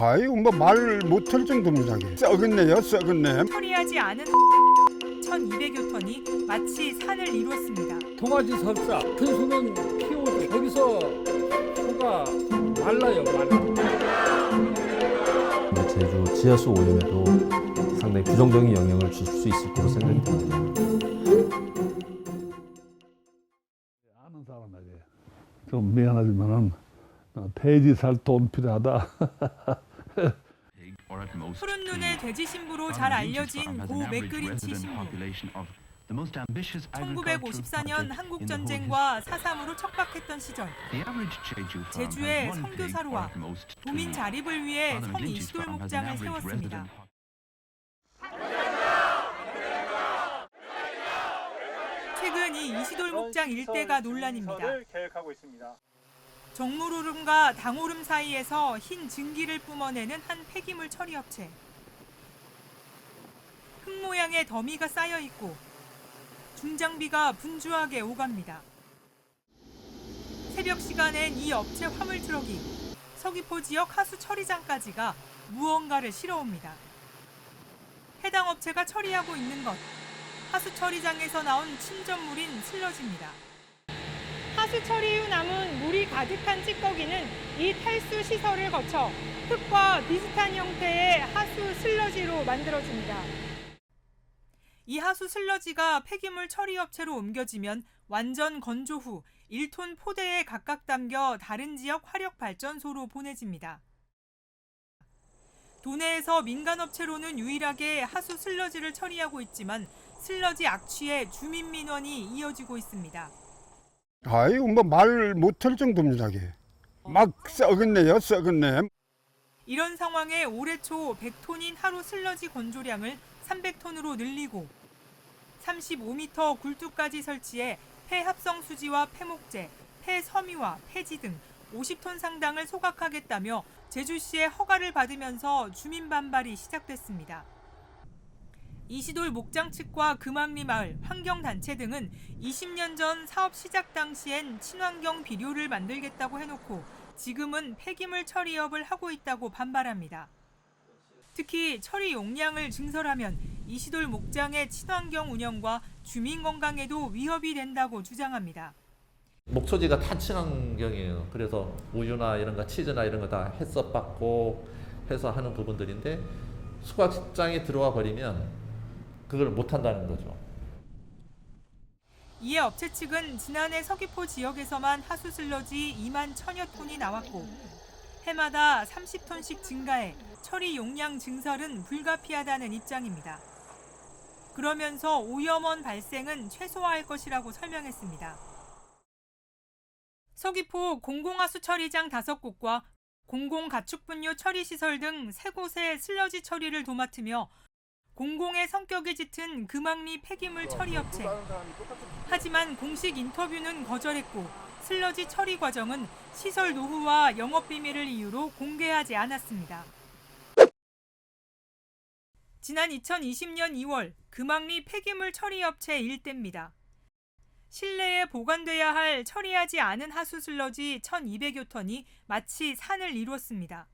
아이고 뭐 말 못할 정도입니다. 썩었네요, 썩었네. 처리하지 않은 1,200여 톤이 마치 산을 이뤘습니다. 동아지 설사 큰 수는 키워도 거기서 소가 말라요, 말라. 제주 지하수 오염에도 상당히 부정적인 영향을 줄 수 있을 거로 생각이 듭니다. 아는 사람에게 좀 미안하지만은 돼지 살 돈 필요하다. 푸른 눈의 돼지 신부로 잘 알려진 고 맥그린치 신부. 1954년 한국전쟁과 4.3으로 척박했던 시절 제주에 선교사로와 도민 자립을 위해 성 이시돌 목장을 세웠습니다. 최근 이 이시돌 목장 일대가 논란입니다. 정물오름과 당오름 사이에서 흰 증기를 뿜어내는 한 폐기물 처리 업체. 흙 모양의 더미가 쌓여 있고 중장비가 분주하게 오갑니다. 새벽 시간엔 이 업체 화물 트럭이 서귀포 지역 하수 처리장까지가 무언가를 실어옵니다. 해당 업체가 처리하고 있는 것, 하수 처리장에서 나온 침전물인 슬러지입니다. 하수 처리 후 남은 물이 가득한 찌꺼기는 이 탈수 시설을 거쳐 흙과 비슷한 형태의 하수 슬러지로 만들어집니다. 이 하수 슬러지가 폐기물 처리 업체로 옮겨지면 완전 건조 후 1톤 포대에 각각 담겨 다른 지역 화력 발전소로 보내집니다. 도내에서 민간업체로는 유일하게 하수 슬러지를 처리하고 있지만 슬러지 악취에 주민 민원이 이어지고 있습니다. 아이고 뭐 말 못할 정도입니다. 막 썩었네요, 썩었네. 이런 상황에 올해 초 100톤인 하루 슬러지 건조량을 300톤으로 늘리고 35m 굴뚝까지 설치해 폐합성 수지와 폐목재, 폐섬유와 폐지 등 50톤 상당을 소각하겠다며 제주시의 허가를 받으면서 주민 반발이 시작됐습니다. 이시돌 목장 측과 금왕리 마을, 환경단체 등은 20년 전 사업 시작 당시엔 친환경 비료를 만들겠다고 해놓고 지금은 폐기물 처리업을 하고 있다고 반발합니다. 특히 처리 용량을 증설하면 이시돌 목장의 친환경 운영과 주민 건강에도 위협이 된다고 주장합니다. 목초지가 다 친환경이에요. 그래서 우유나 이런 거, 치즈나 이런 거 다 햇섭 받고 해서 하는 부분들인데 수확장에 들어와 버리면 그걸 못 한다는 거죠. 이에 업체 측은 지난해 서귀포 지역에서만 하수 슬러지 2만 1,000여 톤이 나왔고 해마다 30톤씩 증가해 처리 용량 증설은 불가피하다는 입장입니다. 그러면서 오염원 발생은 최소화할 것이라고 설명했습니다. 서귀포 공공하수 처리장 5곳과 공공가축분뇨 처리시설 등 3곳의 슬러지 처리를 도맡으며 공공의 성격이 짙은 금왕리 폐기물 처리업체. 하지만 공식 인터뷰는 거절했고 슬러지 처리 과정은 시설 노후와 영업비밀을 이유로 공개하지 않았습니다. 지난 2020년 2월 금왕리 폐기물 처리업체 일대입니다. 실내에 보관돼야 할 처리하지 않은 하수 슬러지 1,200여 톤이 마치 산을 이뤘습니다.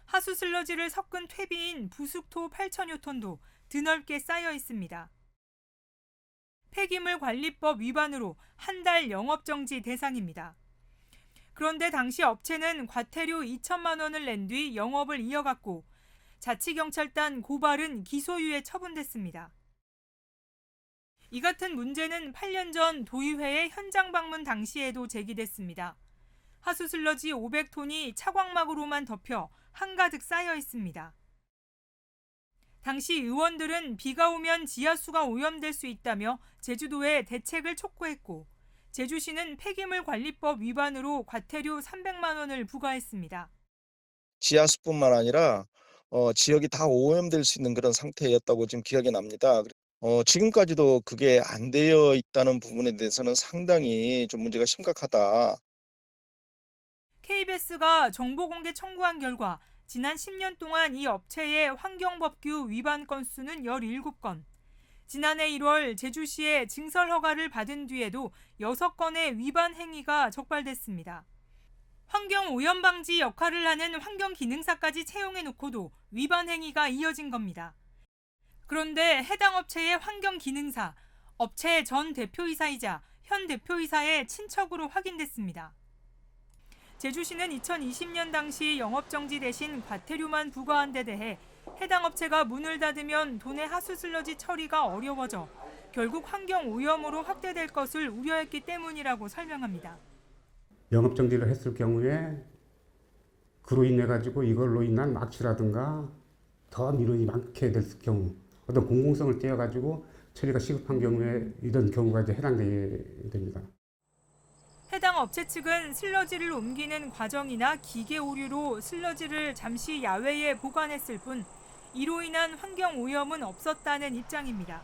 하수 슬러지를 섞은 퇴비인 부숙토 8,000여 톤도 드넓게 쌓여 있습니다. 폐기물 관리법 위반으로 한 달 영업정지 대상입니다. 그런데 당시 업체는 과태료 2천만 원을 낸 뒤 영업을 이어갔고 자치경찰단 고발은 기소유예 처분됐습니다. 이 같은 문제는 8년 전 도의회의 현장 방문 당시에도 제기됐습니다. 하수 슬러지 500톤이 차광막으로만 덮여 한가득 쌓여 있습니다. 당시 의원들은 비가 오면 지하수가 오염될 수 있다며 제주도에 대책을 촉구했고 제주시는 폐기물 관리법 위반으로 과태료 300만 원을 부과했습니다. 지하수뿐만 아니라 지역이 다 오염될 수 있는 그런 상태였다고 지금 기억이 납니다. 지금까지도 그게 안 되어 있다는 부분에 대해서는 상당히 좀 문제가 심각하다. KBS가 정보 공개 청구한 결과 지난 10년 동안 이 업체의 환경법규 위반 건수는 17건. 지난해 1월 제주시의 증설 허가를 받은 뒤에도 6건의 위반 행위가 적발됐습니다. 환경오염 방지 역할을 하는 환경기능사까지 채용해놓고도 위반 행위가 이어진 겁니다. 그런데 해당 업체의 환경기능사, 업체 전 대표이사이자 현 대표이사의 친척으로 확인됐습니다. 제주시는 2020년 당시 영업정지 대신 과태료만 부과한 데 대해 해당 업체가 문을 닫으면 도내 하수 슬러지 처리가 어려워져 결국 환경오염으로 확대될 것을 우려했기 때문이라고 설명합니다. 영업정지를 했을 경우에 그로 인해 가지고 이걸로 인한 낙취라든가 더 민원이 많게 될 경우 어떤 공공성을 떼어 가지고 처리가 시급한 경우에 이런 경우가 이제 해당되게 됩니다. 해당 업체 측은 슬러지를 옮기는 과정이나 기계 오류로 슬러지를 잠시 야외에 보관했을 뿐 이로 인한 환경오염은 없었다는 입장입니다.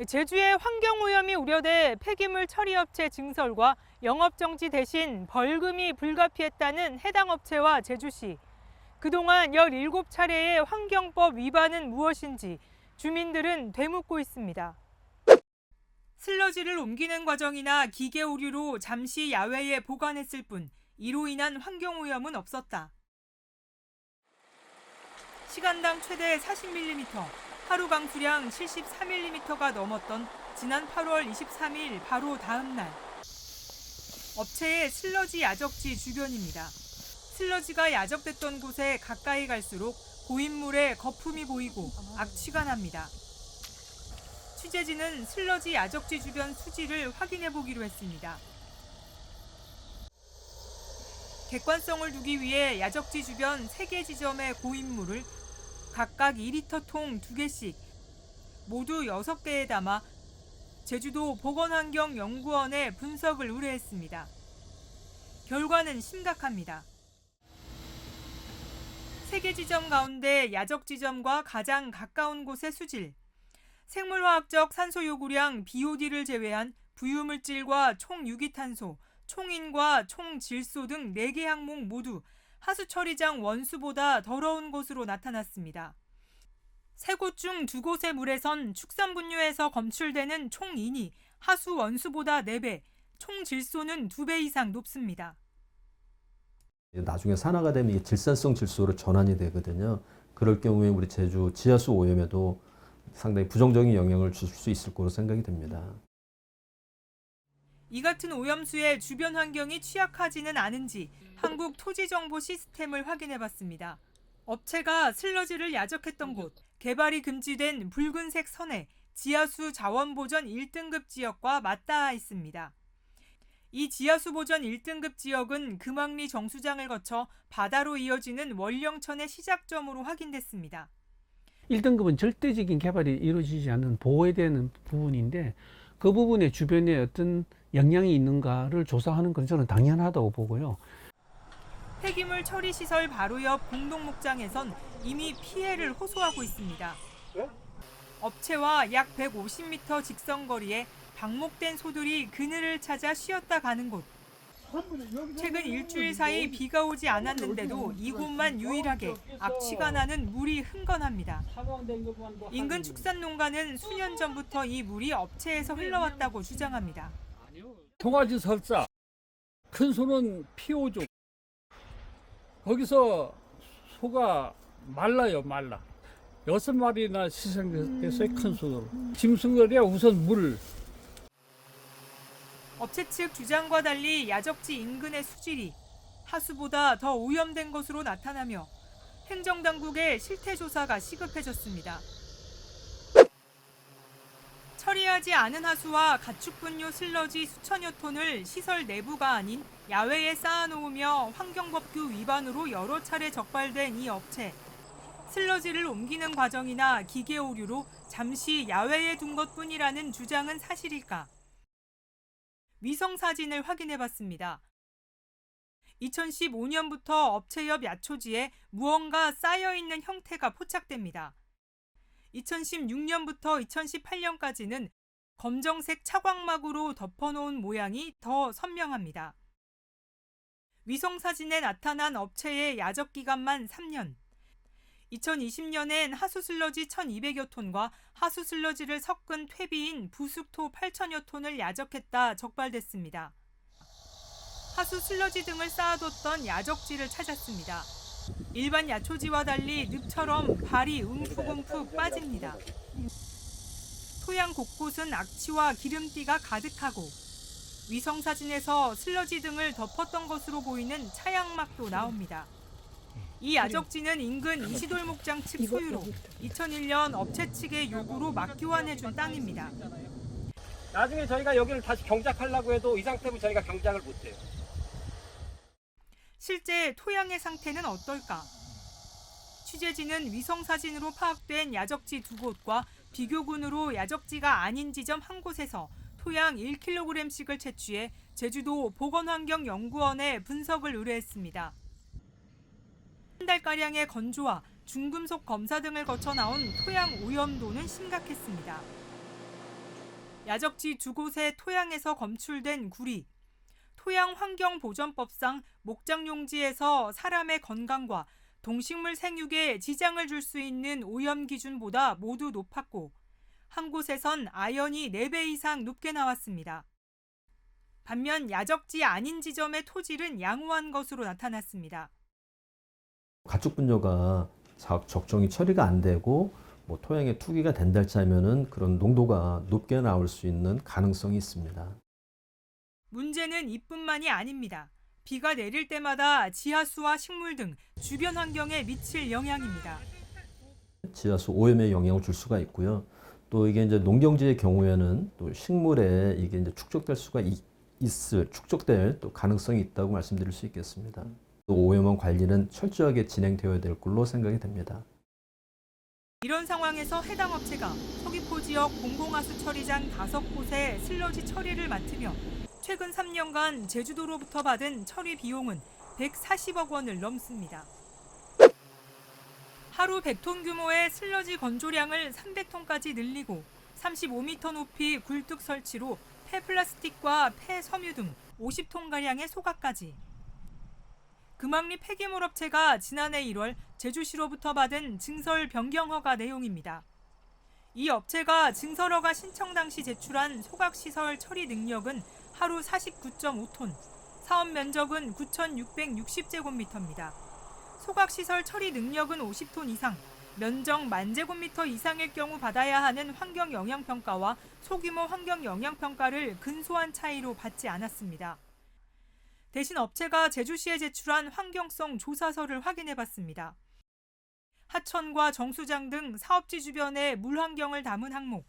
제주의 환경오염이 우려돼 폐기물 처리업체 증설과 영업정지 대신 벌금이 불가피했다는 해당 업체와 제주시. 그동안 17차례의 환경법 위반은 무엇인지 주민들은 되묻고 있습니다. 슬러지를 옮기는 과정이나 기계 오류로 잠시 야외에 보관했을 뿐 이로 인한 환경오염은 없었다. 시간당 최대 40mm, 하루 강수량 74mm가 넘었던 지난 8월 23일 바로 다음 날. 업체의 슬러지 야적지 주변입니다. 슬러지가 야적됐던 곳에 가까이 갈수록 고인물에 거품이 보이고 악취가 납니다. 취재진은 슬러지 야적지 주변 수지를 확인해 보기로 했습니다. 객관성을 두기 위해 야적지 주변 3개 지점의 고인물을 각각 2리터 통 2개씩 모두 6개에 담아 제주도 보건환경연구원에 분석을 의뢰했습니다. 결과는 심각합니다. 3개 지점 가운데 야적 지점과 가장 가까운 곳의 수질, 생물화학적 산소 요구량 BOD를 제외한 부유물질과 총유기탄소, 총인과 총질소 등 4개 항목 모두 하수처리장 원수보다 더러운 곳으로 나타났습니다. 3곳 중 2곳의 물에선 축산분유에서 검출되는 총인이 하수 원수보다 4배, 총질소는 2배 이상 높습니다. 나중에 산화가 되면 이게 질산성 질소로 전환이 되거든요. 그럴 경우에 우리 제주 지하수 오염에도 상당히 부정적인 영향을 줄 수 있을 거로 생각이 됩니다. 이 같은 오염수의 주변 환경이 취약하지는 않은지 한국토지정보 시스템을 확인해봤습니다. 업체가 슬러지를 야적했던 곳, 개발이 금지된 붉은색 선에 지하수 자원보전 1등급 지역과 맞닿아 있습니다. 이 지하수 보전 1등급 지역은 금왕리 정수장을 거쳐 바다로 이어지는 월령천의 시작점으로 확인됐습니다. 1등급은 절대적인 개발이 이루어지지 않는 보호해야 되는 부분인데 그 부분의 주변에 어떤 영향이 있는가를 조사하는 건 저는 당연하다고 보고요. 폐기물 처리시설 바로 옆 공동목장에선 이미 피해를 호소하고 있습니다. 업체와 약 150m 직선거리에 방목된 소들이 그늘을 찾아 쉬었다 가는 곳. 최근 일주일 사이 비가 오지 않았는데도 이곳만 유일하게 악취가 나는 물이 흥건합니다. 인근 축산농가는 수년 전부터 이 물이 업체에서 흘러왔다고 주장합니다. 통화지 설사, 큰 소는 피오죠. 거기서 소가 말라요, 말라. 6마리나 희생됐어요, 큰 소로. 짐승들이야 우선 물. 업체 측 주장과 달리 야적지 인근의 수질이 하수보다 더 오염된 것으로 나타나며 행정당국의 실태조사가 시급해졌습니다. 처리하지 않은 하수와 가축분유 슬러지 수천여 톤을 시설 내부가 아닌 야외에 쌓아놓으며 환경법규 위반으로 여러 차례 적발된 이 업체. 슬러지를 옮기는 과정이나 기계 오류로 잠시 야외에 둔 것뿐이라는 주장은 사실일까? 위성사진을 확인해봤습니다. 2015년부터 업체 옆 야초지에 무언가 쌓여있는 형태가 포착됩니다. 2016년부터 2018년까지는 검정색 차광막으로 덮어놓은 모양이 더 선명합니다. 위성사진에 나타난 업체의 야적 기간만 3년. 2020년엔 하수슬러지 1,200여 톤과 하수슬러지를 섞은 퇴비인 부숙토 8,000여 톤을 야적했다 적발됐습니다. 하수 슬러지 등을 쌓아뒀던 야적지를 찾았습니다. 일반 야초지와 달리 늪처럼 발이 움푹움푹 빠집니다. 토양 곳곳은 악취와 기름띠가 가득하고 위성사진에서 슬러지 등을 덮었던 것으로 보이는 차양막도 나옵니다. 이 야적지는 인근 이시돌 목장 측 소유로 2001년 업체 측의 요구로 막교환해준 땅입니다. 나중에 저희가 여기를 다시 경작하려고 해도 이 상태로 저희가 경작을 못해요. 실제 토양의 상태는 어떨까? 취재진은 위성사진으로 파악된 야적지 2곳과 비교군으로 야적지가 아닌 지점 한 곳에서 토양 1kg씩을 채취해 제주도 보건환경연구원에 분석을 의뢰했습니다. 한 달가량의 건조와 중금속 검사 등을 거쳐 나온 토양 오염도는 심각했습니다. 야적지 2곳의 토양에서 검출된 구리, 토양환경보전법상 목장용지에서 사람의 건강과 동식물 생육에 지장을 줄 수 있는 오염 기준보다 모두 높았고 한 곳에선 아연이 4배 이상 높게 나왔습니다. 반면 야적지 아닌 지점의 토질은 양호한 것으로 나타났습니다. 가축 분뇨가 적정히 처리가 안 되고 토양에 투기가 된달치 하면은 그런 농도가 높게 나올 수 있는 가능성이 있습니다. 문제는 이뿐만이 아닙니다. 비가 내릴 때마다 지하수와 식물 등 주변 환경에 미칠 영향입니다. 지하수 오염에 영향을 줄 수가 있고요. 또 이게 이제 농경지의 경우에는 또 식물에 이게 이제 축적될 또 가능성이 있다고 말씀드릴 수 있겠습니다. 또 오염원 관리는 철저하게 진행되어야 될 걸로 생각이 됩니다. 이런 상황에서 해당 업체가 서귀포 지역 공공하수 처리장 5곳의 슬러지 처리를 맡으며 최근 3년간 제주도로부터 받은 처리 비용은 140억 원을 넘습니다. 하루 100톤 규모의 슬러지 건조량을 300톤까지 늘리고 35m 높이 굴뚝 설치로 폐플라스틱과 폐섬유 등 50톤가량의 소각까지. 금왕리 폐기물 업체가 지난해 1월 제주시로부터 받은 증설 변경 허가 내용입니다. 이 업체가 증설 허가 신청 당시 제출한 소각시설 처리 능력은 하루 49.5톤, 사업 면적은 9,660제곱미터입니다. 소각시설 처리 능력은 50톤 이상, 면적 10,000제곱미터 이상일 경우 받아야 하는 환경영향평가와 소규모 환경영향평가를 근소한 차이로 받지 않았습니다. 대신 업체가 제주시에 제출한 환경성 조사서를 확인해봤습니다. 하천과 정수장 등 사업지 주변의 물 환경을 담은 항목.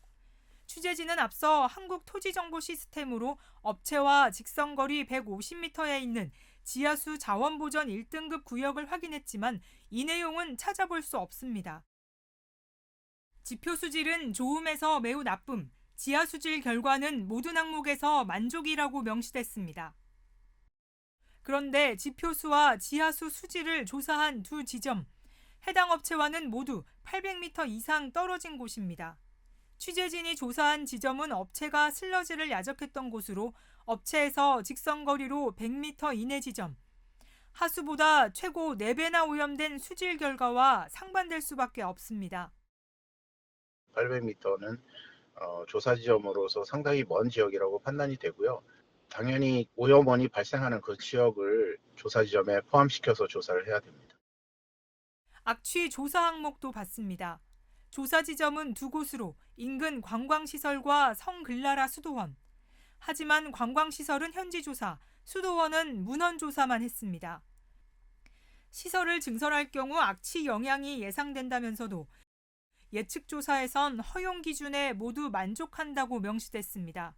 취재진은 앞서 한국토지정보 시스템으로 업체와 직선거리 150m에 있는 지하수 자원보전 1등급 구역을 확인했지만 이 내용은 찾아볼 수 없습니다. 지표 수질은 좋음에서 매우 나쁨, 지하수질 결과는 모든 항목에서 만족이라고 명시됐습니다. 그런데 지표수와 지하수 수질을 조사한 두 지점, 해당 업체와는 모두 800m 이상 떨어진 곳입니다. 취재진이 조사한 지점은 업체가 슬러지를 야적했던 곳으로 업체에서 직선거리로 100m 이내 지점, 하수보다 최고 4배나 오염된 수질 결과와 상반될 수밖에 없습니다. 800m는 조사 지점으로서 상당히 먼 지역이라고 판단이 되고요. 당연히 오염원이 발생하는 그 지역을 조사 지점에 포함시켜서 조사를 해야 됩니다. 악취 조사 항목도 받습니다. 조사 지점은 두 곳으로 인근 관광시설과 성글라라 수도원. 하지만 관광시설은 현지 조사, 수도원은 문헌 조사만 했습니다. 시설을 증설할 경우 악취 영향이 예상된다면서도 예측 조사에선 허용 기준에 모두 만족한다고 명시됐습니다.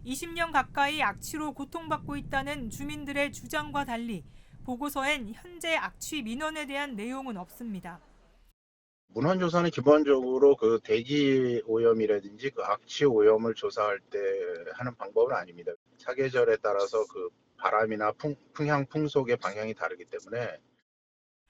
20년 가까이 악취로 고통받고 있다는 주민들의 주장과 달리 보고서엔 현재 악취 민원에 대한 내용은 없습니다. 문헌 조사는 기본적으로 그 대기 오염이라든지 그 악취 오염을 조사할 때 하는 방법은 아닙니다. 사계절에 따라서 그 바람이나 풍향 풍속의 방향이 다르기 때문에.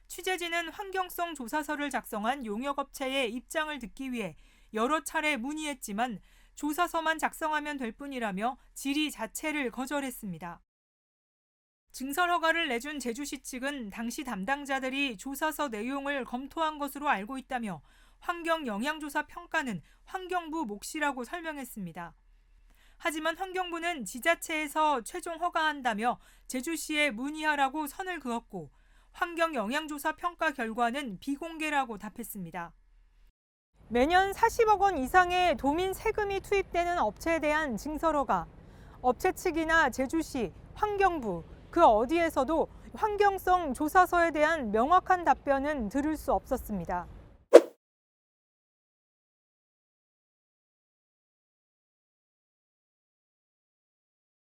취재진은 환경성 조사서를 작성한 용역업체의 입장을 듣기 위해 여러 차례 문의했지만 조사서만 작성하면 될 뿐이라며 질의 자체를 거절했습니다. 증설 허가를 내준 제주시 측은 당시 담당자들이 조사서 내용을 검토한 것으로 알고 있다며 환경영향조사 평가는 환경부 몫이라고 설명했습니다. 하지만 환경부는 지자체에서 최종 허가한다며 제주시에 문의하라고 선을 그었고 환경영향조사 평가 결과는 비공개라고 답했습니다. 매년 40억 원 이상의 도민 세금이 투입되는 업체에 대한 징설허가, 업체 측이나 제주시, 환경부, 그 어디에서도 환경성 조사서에 대한 명확한 답변은 들을 수 없었습니다.